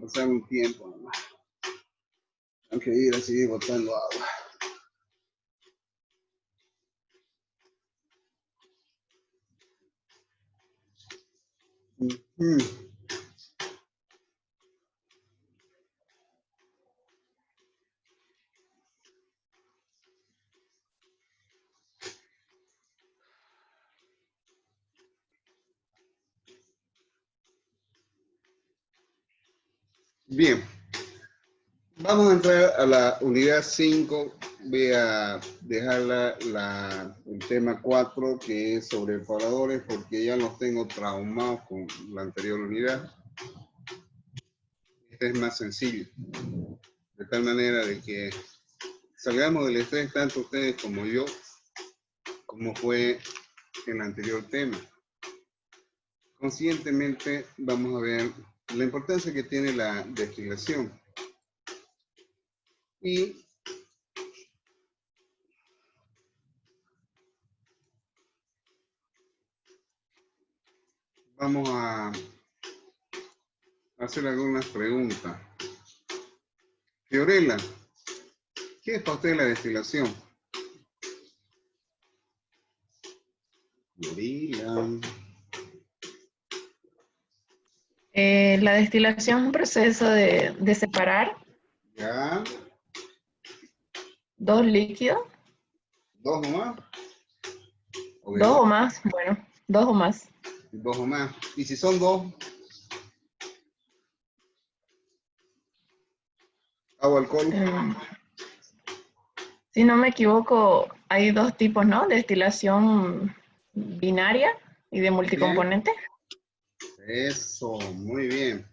pasar un tiempo nomás. Tengo que ir a seguir botando agua. Bien, vamos a entrar a la unidad 5. Voy a dejar el tema 4, que es sobre paradores, porque ya los tengo traumados con la anterior unidad. Este es más sencillo, de tal manera de que salgamos del estrés tanto ustedes como yo, como fue en el anterior tema. Conscientemente vamos a ver la importancia que tiene la destilación. Y vamos a hacer algunas preguntas. Fiorella, ¿qué es para usted la destilación? Fiorella. La destilación es un proceso de separar Ya. dos líquidos. ¿Dos o más? Dos o más, bueno, dos o más. Dos o más. ¿Y si son dos? ¿Agua, alcohol? Si no me equivoco, hay dos tipos, ¿no? Destilación binaria y de multicomponente. Eso, muy bien.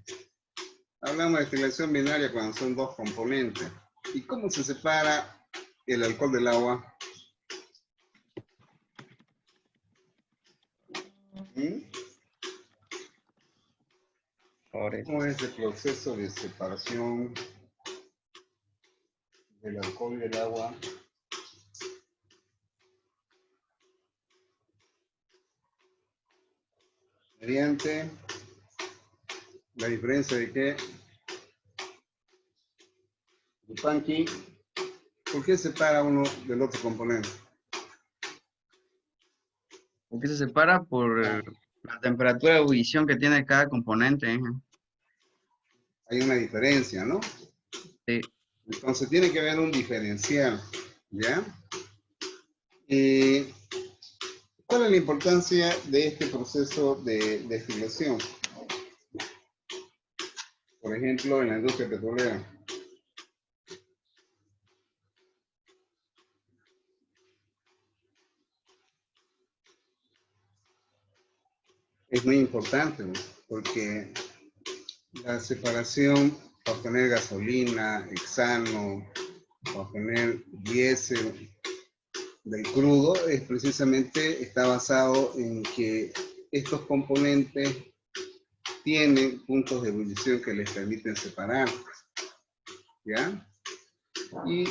Hablamos de destilación binaria cuando son dos componentes. ¿Y cómo se separa el alcohol del agua? ¿Cómo es el proceso de separación del alcohol del agua? Mediante la diferencia de qué? Yupanqui, ¿por qué separa uno del otro componente? Porque se separa por la temperatura de ebullición que tiene cada componente. Hay una diferencia, ¿no? Sí. Entonces tiene que haber un diferencial, ¿ya? ¿Cuál es la importancia de este proceso de destilación? Por ejemplo, en la industria petrolera. Es muy importante, ¿no? Porque la separación para obtener gasolina, hexano, para obtener diésel del crudo, es precisamente, está basado en que estos componentes tienen puntos de ebullición que les permiten separar, ¿ya? Y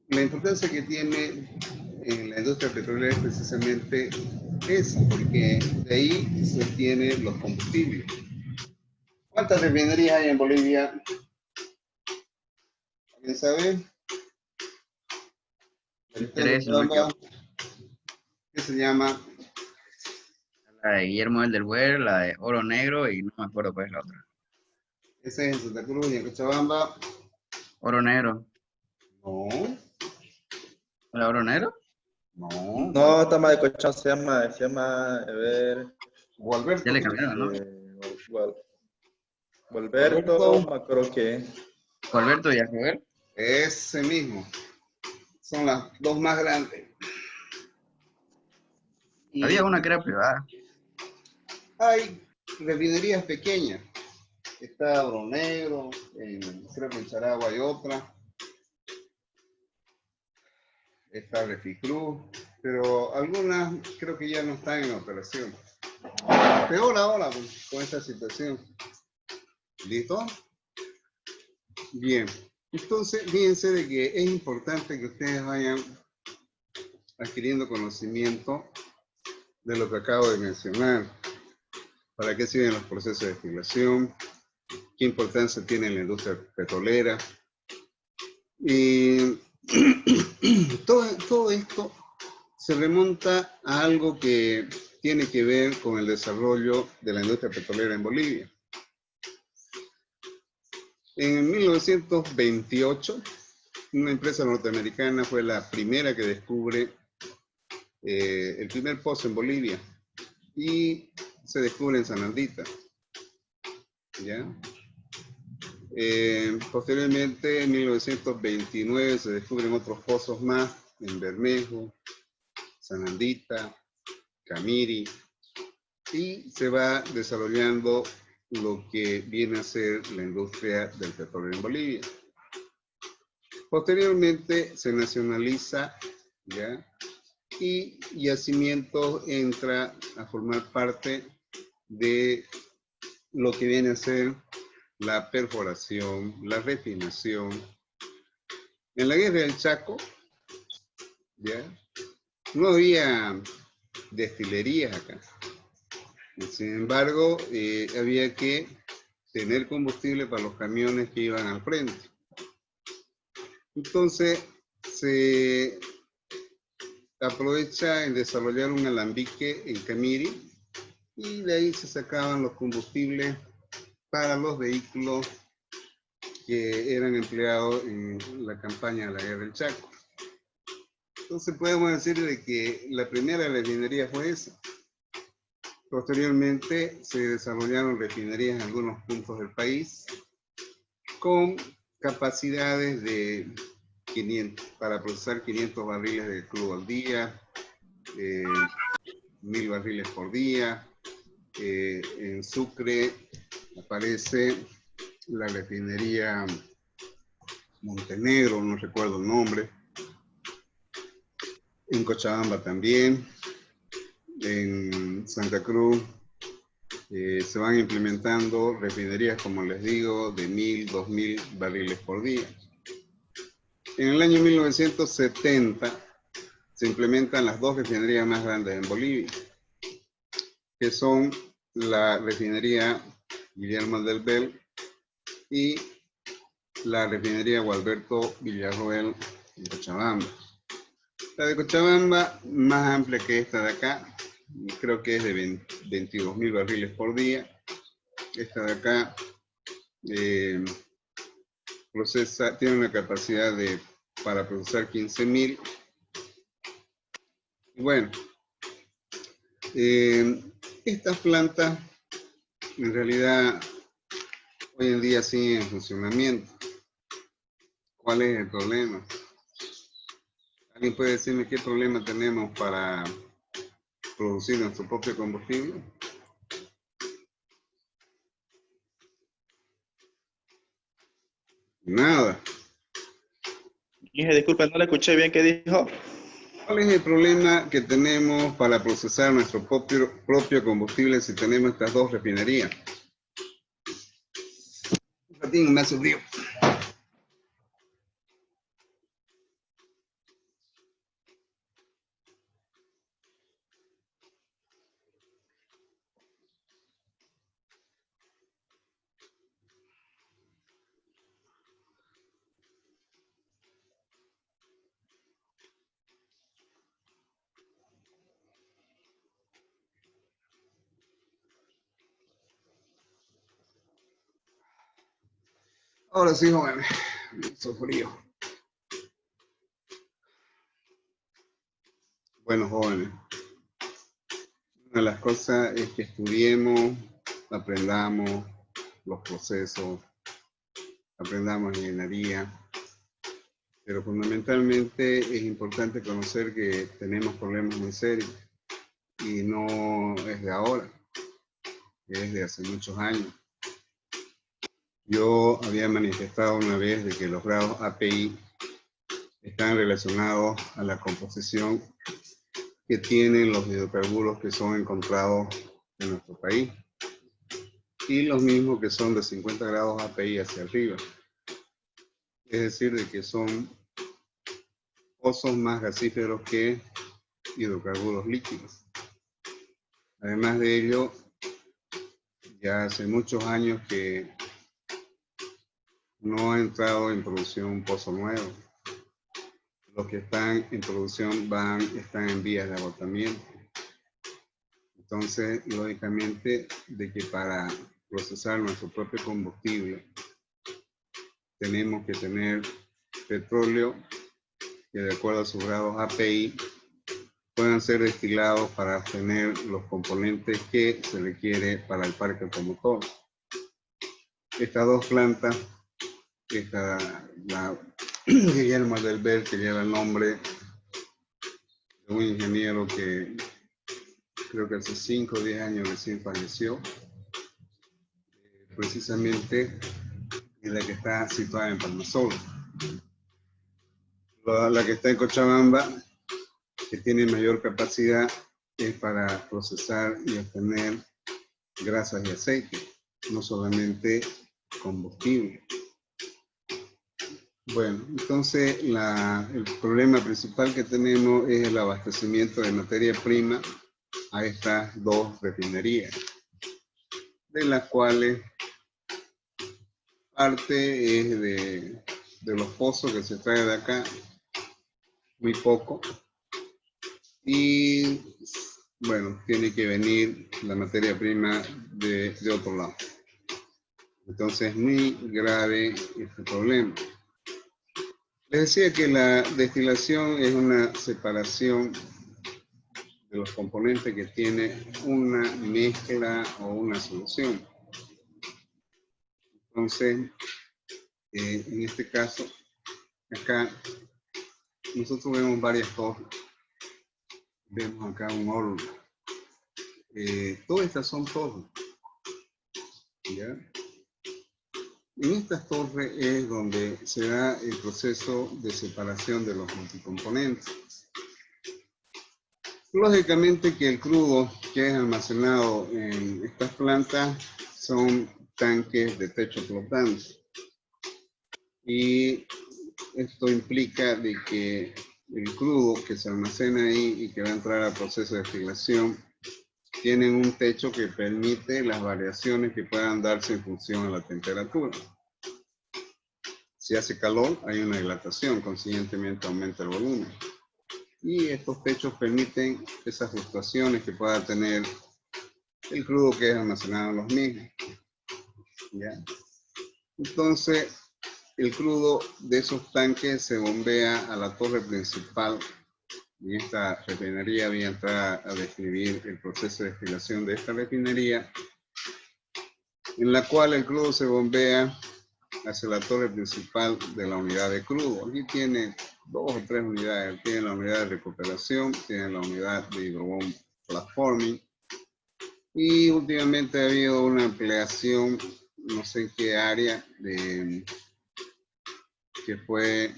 la importancia que tiene en la industria petrolera es precisamente esa, porque de ahí se obtienen los combustibles. ¿Cuántas refinerías hay en Bolivia? ¿Alguien sabe? ¿Qué se llama? La de Guillermo del Buer, la de Oro Negro y no me acuerdo cuál es la otra. Ese es en Santa Cruz y en Cochabamba. Oro Negro. No. ¿La Oro Negro? No. No, esta más de Cochabamba se llama, a ver. Gualberto. Ya le cambiaron, ¿no? Gualberto, me acuerdo que. Gualberto y Ajover. Ese mismo. Son las dos más grandes. Y había una que era privada. Hay refinerías pequeñas. Está Oro Negro, creo que en Charagua hay otra. Está Reficruz, pero algunas creo que ya no están en operación. Peor ahora pues, con esta situación. ¿Listo? Bien. Entonces, fíjense de que es importante que ustedes vayan adquiriendo conocimiento de lo que acabo de mencionar. ¿Para qué sirven los procesos de destilación? ¿Qué importancia tiene en la industria petrolera? Y todo esto se remonta a algo que tiene que ver con el desarrollo de la industria petrolera en Bolivia. En 1928, una empresa norteamericana fue la primera que descubre el primer pozo en Bolivia y se descubre en Sanandita. ¿Ya? Posteriormente, en 1929, se descubren otros pozos más en Bermejo, Sanandita, Camiri, y se va desarrollando lo que viene a ser la industria del petróleo en Bolivia. Posteriormente se nacionaliza, ¿ya? Y Yacimientos entra a formar parte de lo que viene a ser la perforación, la refinación. En la guerra del Chaco, ¿ya? No había destilerías acá. Sin embargo, había que tener combustible para los camiones que iban al frente. Entonces, se aprovecha en desarrollar un alambique en Camiri y de ahí se sacaban los combustibles para los vehículos que eran empleados en la campaña de la guerra del Chaco. Entonces podemos decir de que la primera refinería fue esa. Posteriormente se desarrollaron refinerías en algunos puntos del país con capacidades de 500, para procesar 500 barriles de crudo al día, 1000 barriles por día. En Sucre aparece la refinería Montenegro, no recuerdo el nombre. En Cochabamba también. En Santa Cruz se van implementando refinerías, como les digo, de 1000, 2000 barriles por día. En el año 1970 se implementan las dos refinerías más grandes en Bolivia, que son la refinería Guillermo del Bel y la refinería Gualberto Villarroel en Cochabamba. La de Cochabamba, más amplia que esta de acá, creo que es de 22.000 barriles por día. Esta de acá tiene una capacidad para procesar 15.000. Bueno, estas plantas en realidad hoy en día siguen en funcionamiento. ¿Cuál es el problema? ¿Alguien puede decirme qué problema tenemos para producir nuestro propio combustible? Nada. Dije, disculpe, no le escuché bien qué dijo. ¿Cuál es el problema que tenemos para procesar nuestro propio combustible si tenemos estas dos refinerías? Un ratín, me hace frío. Ahora sí, jóvenes, me hizo frío. Bueno, jóvenes, una de las cosas es que estudiemos, aprendamos los procesos, aprendamos ingeniería, pero fundamentalmente es importante conocer que tenemos problemas muy serios y no es de ahora, es de hace muchos años. Yo había manifestado una vez de que los grados API están relacionados a la composición que tienen los hidrocarburos que son encontrados en nuestro país y los mismos que son de 50 grados API hacia arriba. Es decir, de que son pozos más gasíferos que hidrocarburos líquidos. Además de ello, Ya hace muchos años que no ha entrado en producción un pozo nuevo. Los que están en producción están en vías de agotamiento. Entonces, lógicamente, de que para procesar nuestro propio combustible tenemos que tener petróleo que, de acuerdo a sus grados API, puedan ser destilados para obtener los componentes que se requiere para el parque automotor. Estas dos plantas, la Guillermo Delbel, que lleva el nombre de un ingeniero que creo que hace 5 o 10 años recién falleció, precisamente es la que está situada en Palmasola. La que está en Cochabamba, que tiene mayor capacidad, es para procesar y obtener grasas y aceite, no solamente combustible. Bueno, entonces el problema principal que tenemos es el abastecimiento de materia prima a estas dos refinerías, de las cuales parte es de los pozos que se trae de acá, muy poco, y bueno, tiene que venir la materia prima de otro lado. Entonces es muy grave este problema. Les decía que la destilación es una separación de los componentes que tiene una mezcla o una solución. Entonces, en este caso, acá nosotros vemos varias torres. Vemos acá un horno. Todas estas son torres. ¿Ya? En estas torres es donde se da el proceso de separación de los multicomponentes. Lógicamente que el crudo que es almacenado en estas plantas son tanques de techo flotante. Y esto implica de que el crudo que se almacena ahí y que va a entrar al proceso de destilación tienen un techo que permite las variaciones que puedan darse en función a la temperatura. Si hace calor, hay una dilatación, consiguientemente aumenta el volumen. Y estos techos permiten esas fluctuaciones que pueda tener el crudo que es almacenado en los mismos. ¿Ya? Entonces, el crudo de esos tanques se bombea a la torre principal. Y esta refinería voy a entrar a describir el proceso de destilación de esta refinería, en la cual el crudo se bombea hacia la torre principal de la unidad de crudo. Aquí tiene 2 o 3 unidades. Tiene la unidad de recuperación, tiene la unidad de hidrobomb platforming. Y últimamente ha habido una ampliación, no sé en qué área, que fue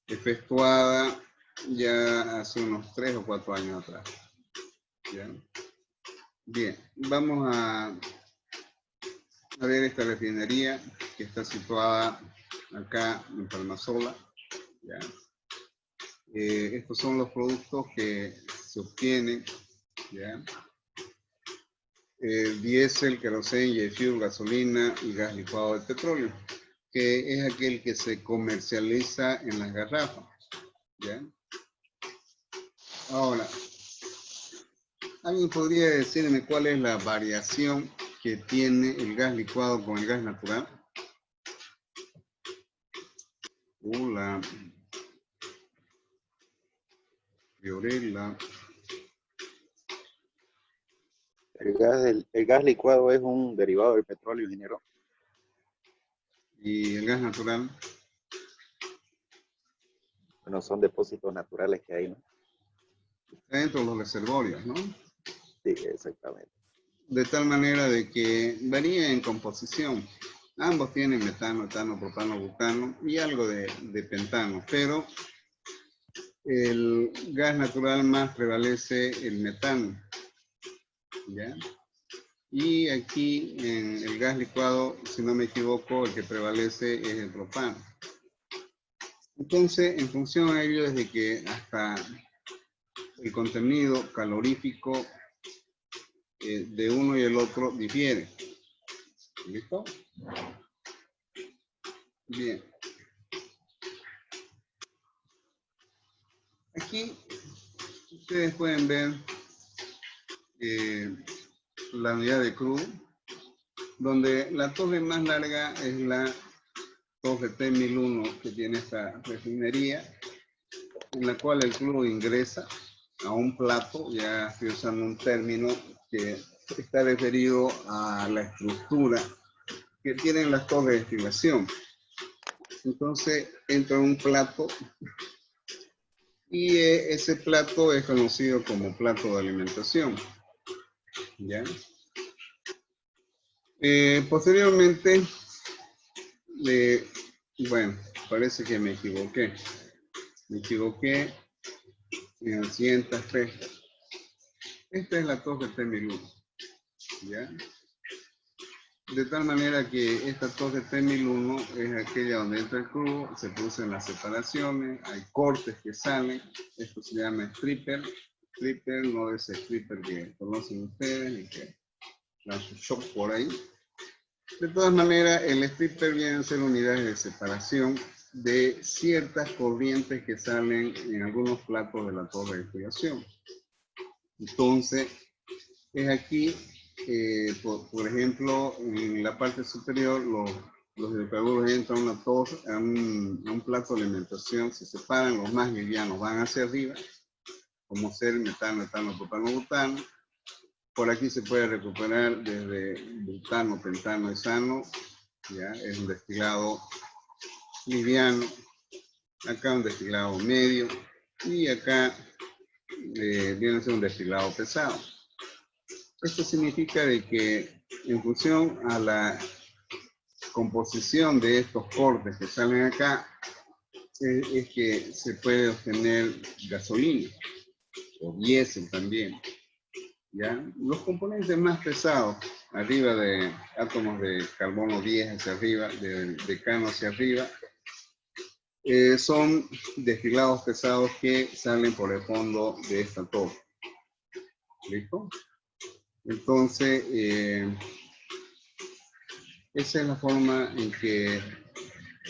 efectuada ya hace unos 3 o 4 años atrás. ¿Ya? Bien, vamos a ver esta refinería que está situada acá en Palmasola. ¿Ya? Estos son los productos que se obtienen. ¿Ya? Diésel, queroseno, jet fuel, gasolina y gas licuado de petróleo, que es aquel que se comercializa en las garrafas. ¿Ya? Ahora, ¿alguien podría decirme cuál es la variación que tiene el gas licuado con el gas natural? La Fiorella. El gas licuado es un derivado del petróleo, ingeniero. Y el gas natural. Bueno, son depósitos naturales que hay, ¿no? Está dentro de los reservorios, ¿no? Sí, exactamente. De tal manera de que varía en composición. Ambos tienen metano, etano, propano, butano y algo de pentano, pero el gas natural más prevalece el metano. ¿Ya? Y aquí en el gas licuado, si no me equivoco, el que prevalece es el propano. Entonces, en función a ello, desde que hasta el contenido calorífico de uno y el otro difiere. ¿Listo? Bien. Aquí ustedes pueden ver la unidad de crudo, donde la torre más larga es la torre T1001 que tiene esta refinería, en la cual el crudo ingresa a un plato, ya estoy usando un término que está referido a la estructura que tienen las torres de destilación. Entonces entra un plato y ese plato es conocido como plato de alimentación. ¿Ya? Posteriormente, bueno, parece que me equivoqué. Me equivoqué en el siguiente aspecto. Esta es la torre T1001. ¿Ya? De tal manera que esta torre T1001 es aquella donde entra el crudo, se producen las separaciones, hay cortes que salen, esto se llama stripper. Stripper no es el stripper que conocen ustedes y que dan su shock por ahí. De todas maneras, el stripper viene a ser unidades de separación de ciertas corrientes que salen en algunos platos de la torre de destilación. Entonces, es aquí, por ejemplo, en la parte superior, los hidrocarburos entran a una torre, a un plato de alimentación, se separan, los más livianos van hacia arriba, como ser metano, etano, propano, butano. Por aquí se puede recuperar desde butano, pentano, hexano, ya es un destilado liviano, acá un destilado medio y acá viene a ser un destilado pesado. Esto significa de que en función a la composición de estos cortes que salen acá, es que se puede obtener gasolina o diésel también. ¿Ya? Los componentes más pesados, arriba de átomos de carbono 10 hacia arriba, de decano hacia arriba, son destilados pesados que salen por el fondo de esta torre. ¿Listo? Entonces, esa es la forma en que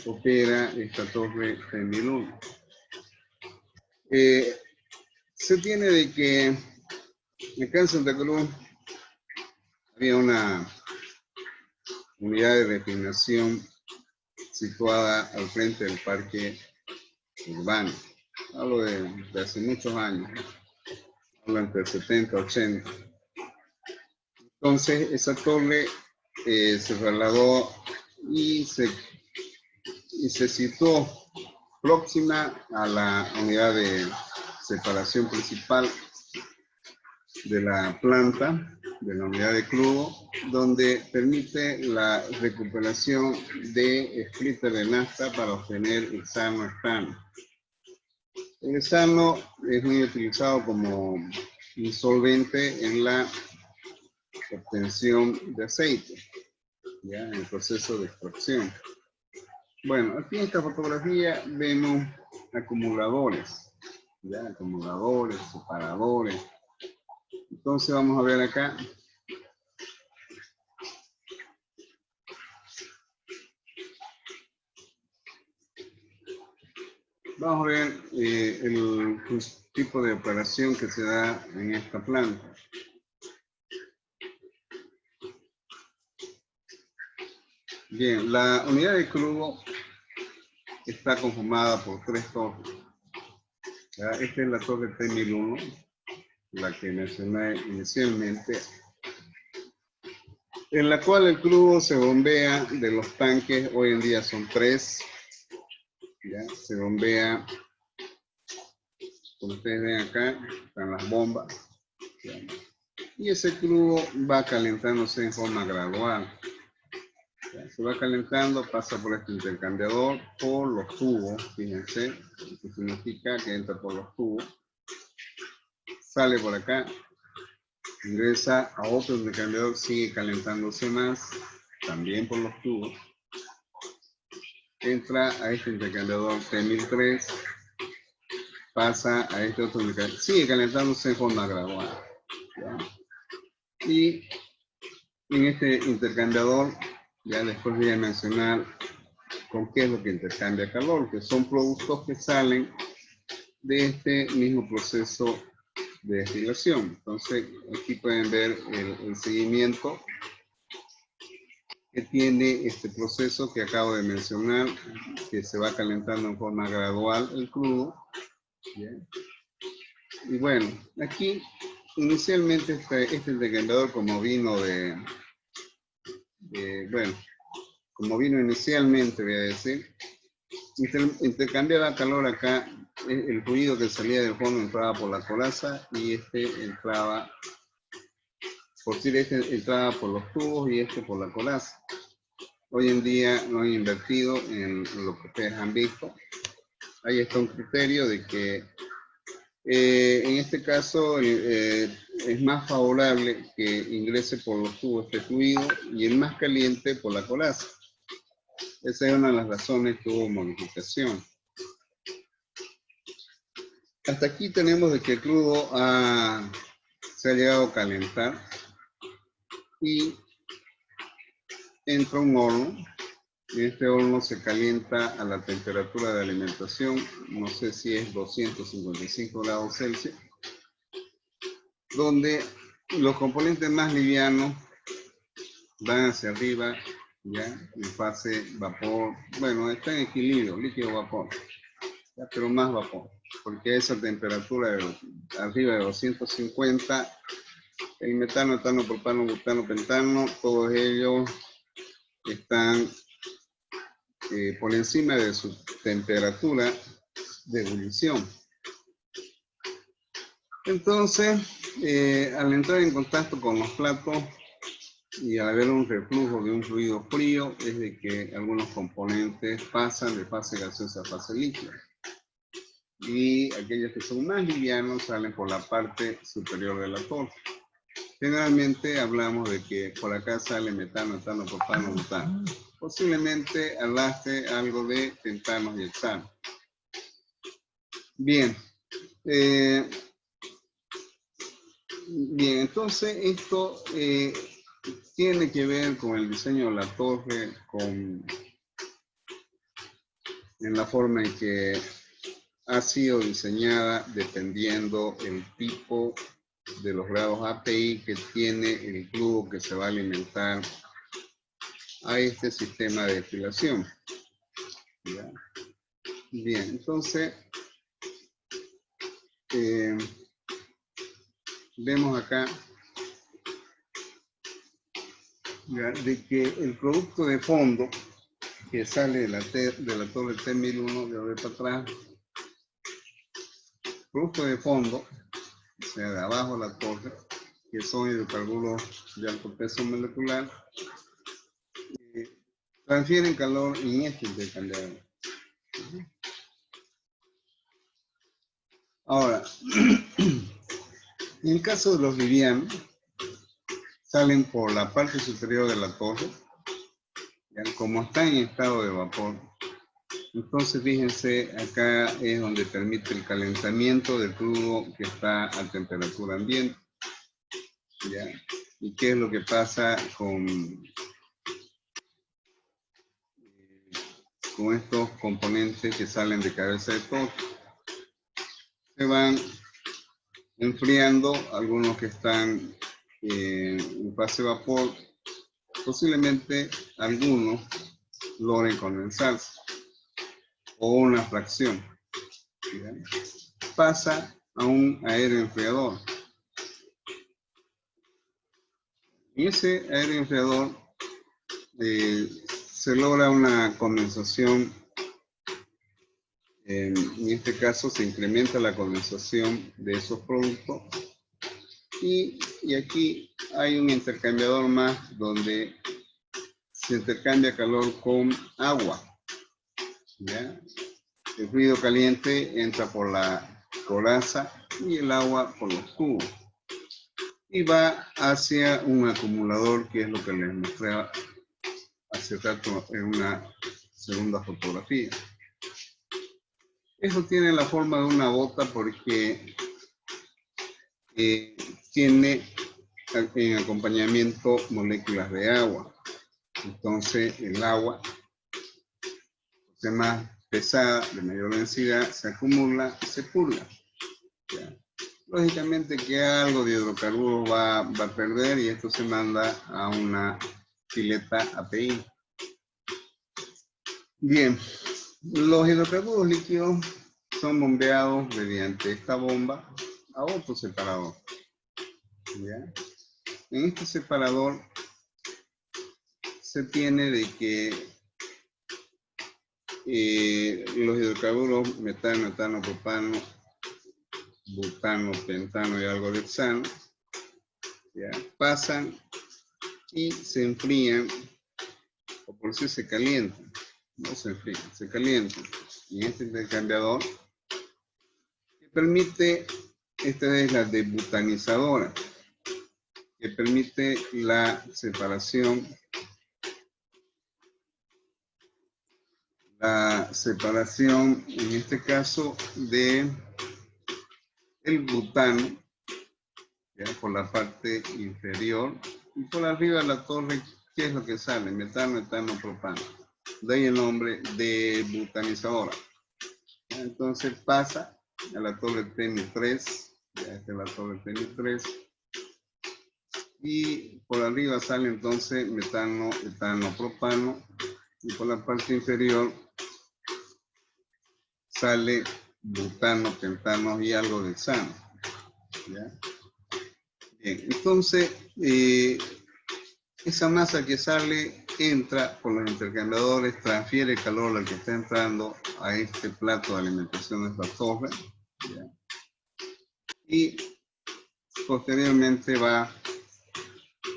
opera esta torre T1001. Se tiene de que acá en Santa Cruz había una unidad de refinación situada al frente del parque urbano. Hablo de hace muchos años, hablo entre 70 y 80. Entonces, esa torre se trasladó y se situó próxima a la unidad de separación principal de la planta, de la unidad de crudo, donde permite la recuperación de splitter de nafta para obtener hexano etano. El hexano es muy utilizado como un solvente en la obtención de aceite, ¿ya? En el proceso de extracción. Bueno, aquí en esta fotografía vemos acumuladores, ¿ya? Acumuladores, separadores. Entonces vamos a ver acá. Vamos a ver el tipo de operación que se da en esta planta. Bien, la unidad de crudo está conformada por tres torres. ¿Ya? Esta es la torre T1001, la que mencioné inicialmente, en la cual el crudo se bombea de los tanques, hoy en día son 3, ¿ya? Se bombea, como ustedes ven acá, están las bombas, ¿ya? Y ese crudo va calentándose en forma gradual. ¿Ya? Se va calentando, pasa por este intercambiador, por los tubos, fíjense, que significa que entra por los tubos, sale por acá, ingresa a otro intercambiador, sigue calentándose más, también por los tubos, entra a este intercambiador T1003, pasa a este otro intercambiador, sigue calentándose en forma gradual, ¿ya? Y en este intercambiador, ya después voy a mencionar con qué es lo que intercambia calor, que son productos que salen de este mismo proceso de destilación. Entonces, aquí pueden ver el seguimiento que tiene este proceso que acabo de mencionar, que se va calentando en forma gradual el crudo. ¿Bien? Y bueno, aquí inicialmente este intercambiador, como vino como vino inicialmente, voy a decir, intercambiaba calor acá. El fluido que salía del fondo entraba por la coraza y entraba entraba por los tubos y por la coraza. Hoy en día no han invertido en lo que ustedes han visto. Ahí está un criterio de que en este caso es más favorable que ingrese por los tubos este fluido y el más caliente por la coraza. Esa es una de las razones que hubo modificación. Hasta aquí tenemos de que el crudo se ha llegado a calentar y entra un horno. En este horno se calienta a la temperatura de alimentación, no sé si es 255 grados Celsius, donde los componentes más livianos van hacia arriba, ya, en fase vapor. Bueno, está en equilibrio, líquido-vapor, pero más vapor, porque a esa temperatura arriba de 250, el metano, etano, propano, butano, pentano, todos ellos están por encima de su temperatura de ebullición. Entonces, al entrar en contacto con los platos y al haber un reflujo de un fluido frío, es de que algunos componentes pasan de fase gaseosa a fase líquida. Y aquellos que son más livianos salen por la parte superior de la torre. Generalmente hablamos de que por acá sale metano, etano, propano, butano. Posiblemente arrastre algo de pentanos y hexanos. Bien. Bien, entonces esto tiene que ver con el diseño de la torre, en la forma en que ha sido diseñada dependiendo el tipo de los grados API que tiene el crudo que se va a alimentar a este sistema de destilación. ¿Ya? Bien, entonces vemos acá ¿ya? De que el producto de fondo que sale de la torre T1001, de ver para atrás, producto de fondo, o sea, de abajo de la torre, que son hidrocarburos de alto peso molecular, transfieren calor en este intercambiador. Ahora, en el caso de los livianos, salen por la parte superior de la torre, ¿ya? Como están en estado de vapor. Entonces, fíjense, acá es donde permite el calentamiento del crudo que está a temperatura ambiente. ¿Ya? ¿Y qué es lo que pasa con estos componentes que salen de cabeza de torre? Se van enfriando, algunos que están en fase vapor, posiblemente algunos logren condensarse o una fracción. ¿Ya? Pasa a un aeroenfriador. En ese aeroenfriador se logra una condensación. En este caso se incrementa la condensación de esos productos y aquí hay un intercambiador más donde se intercambia calor con agua. ¿Ya? El fluido caliente entra por la coraza y el agua por los tubos y va hacia un acumulador, que es lo que les mostré hace rato en una segunda fotografía. Eso tiene la forma de una bota porque tiene en acompañamiento moléculas de agua. Entonces el agua, de más pesada, de mayor densidad, se acumula y se purga. ¿Ya? Lógicamente que algo de hidrocarburos va a perder y esto se manda a una pileta API. Bien, los hidrocarburos líquidos son bombeados mediante esta bomba a otro separador. ¿Ya? En este separador se tiene de que los hidrocarburos metano, etano, propano, butano, pentano y algo de hexano, ¿ya? Pasan y se enfrían, o por si se calientan, no se enfrían, se calientan. Y este intercambiador que permite, esta es la debutanizadora, que permite la separación en este caso de el butano, ¿ya? Por la parte inferior y por arriba de la torre, ¿qué es lo que sale? Metano, etano, propano. De ahí el nombre de butanizadora. Entonces pasa a la torre TN3, ya esta es la torre TN3, y por arriba sale entonces metano, etano, propano, y por la parte inferior sale butano, pentano y algo de hexano. ¿Ya? Bien, entonces esa masa que sale entra por los intercambiadores, transfiere calor al que está entrando a este plato de alimentación de esta torre, ¿ya? Y posteriormente va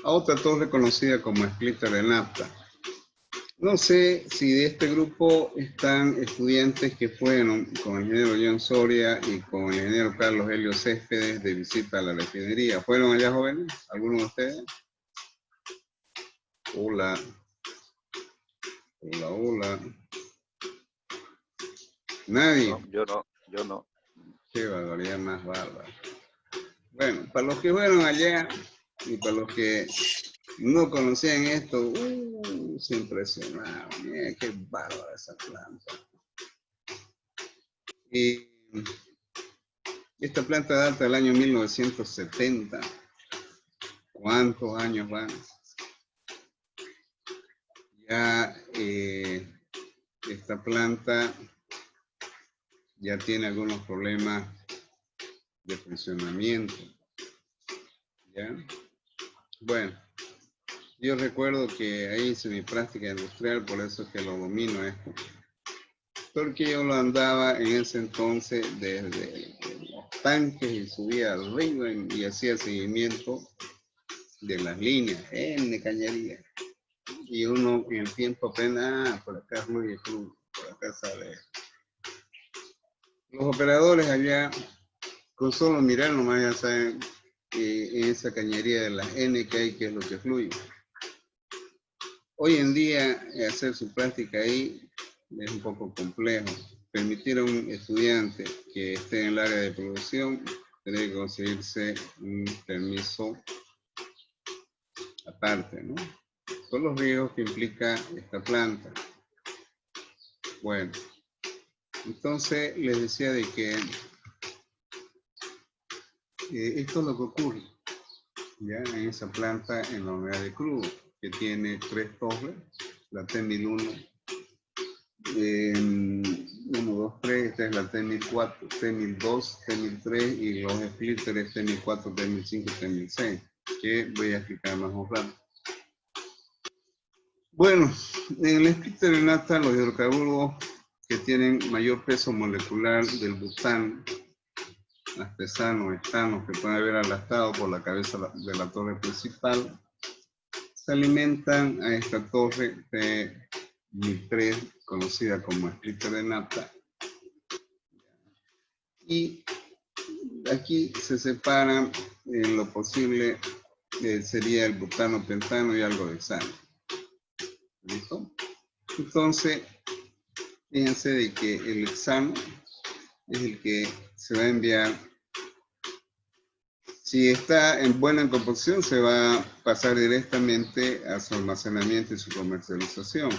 a otra torre conocida como splitter de nafta. No sé si de este grupo están estudiantes que fueron con el ingeniero John Soria y con el ingeniero Carlos Helio Céspedes de visita a la refinería. ¿Fueron allá, jóvenes? ¿Alguno de ustedes? Hola. Hola, hola. Nadie. No, yo no. Qué barbaridad más bárbara. Bueno, para los que fueron allá y para los que no conocían esto, se impresionaron. Mira qué bárbara esa planta. Y esta planta data del año 1970. ¿Cuántos años van? Ya esta planta ya tiene algunos problemas de funcionamiento. ¿Ya? Bueno, yo recuerdo que ahí hice mi práctica industrial, por eso es que lo domino esto. Porque yo lo andaba en ese entonces desde los tanques y subía arriba y hacía seguimiento de las líneas en cañería. Y uno en el tiempo apenas, por acá fluye crudo, por acá sale. Los operadores allá, con solo mirar nomás ya saben en esa cañería de las N que hay, que es lo que fluye. Hoy en día, hacer su práctica ahí es un poco complejo. Permitir a un estudiante que esté en el área de producción, tiene que conseguirse un permiso aparte, ¿no? Son los riesgos que implica esta planta. Bueno, entonces les decía de que esto es lo que ocurre, ¿ya? En esa planta en la unidad de crudo, que tiene 3 torres, la T1001, 1, 2, 3, esta es la T1004, T1002, T1003 y los splitters T1004, T1005, T1006, que voy a explicar más un rato. Bueno, en el splitter de nafta, los hidrocarburos que tienen mayor peso molecular del butano, astesano, estanos, que pueden haber aplastado por la cabeza de la torre principal, se alimentan a esta torre T1003, conocida como splitter de nafta. Y aquí se separan en lo posible, sería el butano, pentano y algo de hexano. ¿Listo? Entonces, fíjense de que el hexano es el que se va a enviar Si está en buena composición, se va a pasar directamente a su almacenamiento y su comercialización.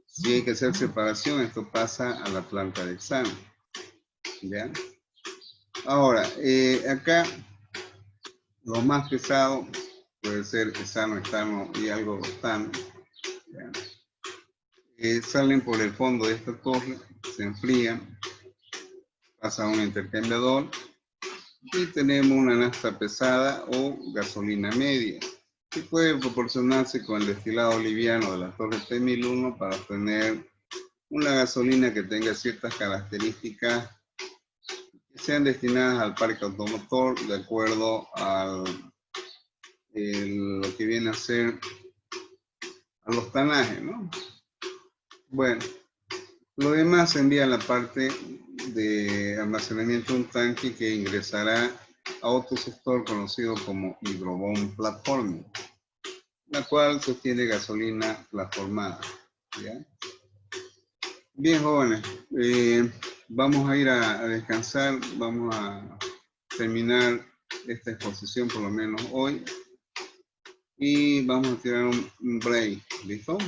Si hay que hacer separación, esto pasa a la planta de examen. ¿Ya? Ahora, acá, lo más pesado puede ser hexano, etano y algo octano. ¿Ya? Salen por el fondo de esta torre, se enfrían, pasa a un intercambiador y tenemos una nafta pesada o gasolina media, que puede proporcionarse con el destilado liviano de la torre T1001 para obtener una gasolina que tenga ciertas características que sean destinadas al parque automotor de acuerdo a lo que viene a ser a los tanajes, ¿no? Bueno, lo demás se envía a la parte de almacenamiento de un tanque que ingresará a otro sector conocido como hidrobomb platforming, la cual sostiene gasolina platformada. ¿Ya? Bien, jóvenes, vamos a ir a descansar, vamos a terminar esta exposición por lo menos hoy y vamos a tirar un break, ¿listo?